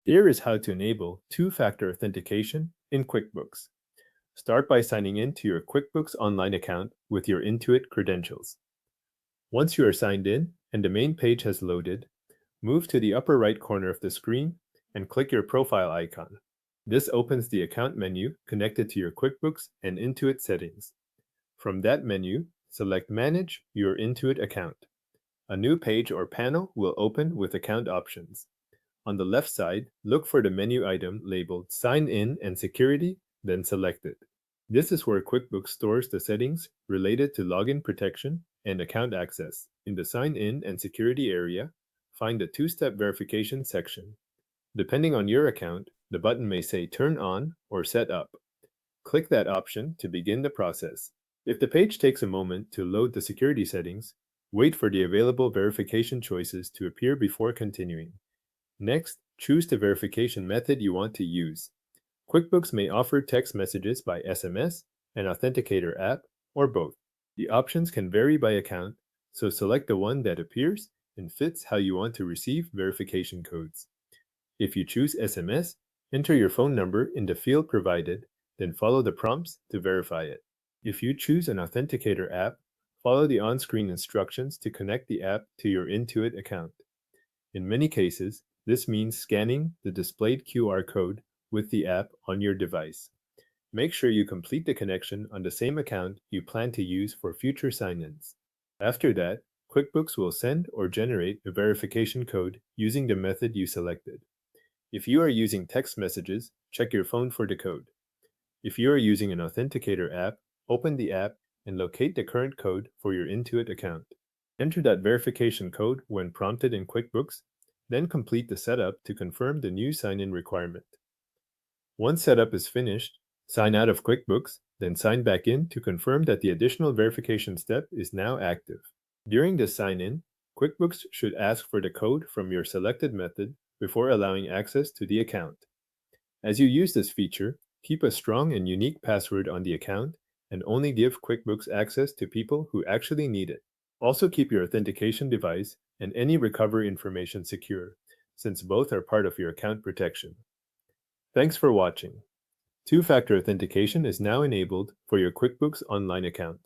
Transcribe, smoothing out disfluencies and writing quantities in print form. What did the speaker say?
Here is how to enable two-factor authentication in QuickBooks. Start by signing in to your QuickBooks Online account with your Intuit credentials. Once you are signed in and the main page has loaded, move to the upper right corner of the screen and click your profile icon. This opens the account menu connected to your QuickBooks and Intuit settings. From that menu, select Manage your Intuit account. A new page or panel will open with account options. On the left side, look for the menu item labeled Sign In and Security, then select it. This is where QuickBooks stores the settings related to login protection and account access. In the Sign In and Security area, find the two-step verification section. Depending on your account, the button may say Turn On or Set Up. Click that option to begin the process. If the page takes a moment to load the security settings, wait for the available verification choices to appear before continuing. Next, choose the verification method you want to use. QuickBooks may offer text messages by SMS, an Authenticator app, or both. The options can vary by account, so select the one that appears and fits how you want to receive verification codes. If you choose SMS, enter your phone number in the field provided, then follow the prompts to verify it. If you choose an Authenticator app, follow the on-screen instructions to connect the app to your Intuit account. In many cases, this means scanning the displayed QR code with the app on your device. Make sure you complete the connection on the same account you plan to use for future sign-ins. After that, QuickBooks will send or generate a verification code using the method you selected. If you are using text messages, check your phone for the code. If you are using an Authenticator app, open the app and locate the current code for your Intuit account. Enter that verification code when prompted in QuickBooks, then complete the setup to confirm the new sign-in requirement. Once setup is finished, sign out of QuickBooks, then sign back in to confirm that the additional verification step is now active. During the sign-in, QuickBooks should ask for the code from your selected method before allowing access to the account. As you use this feature, keep a strong and unique password on the account and only give QuickBooks access to people who actually need it. Also keep your authentication device and any recovery information secure, since both are part of your account protection. Thanks for watching. Two-factor authentication is now enabled for your QuickBooks Online account.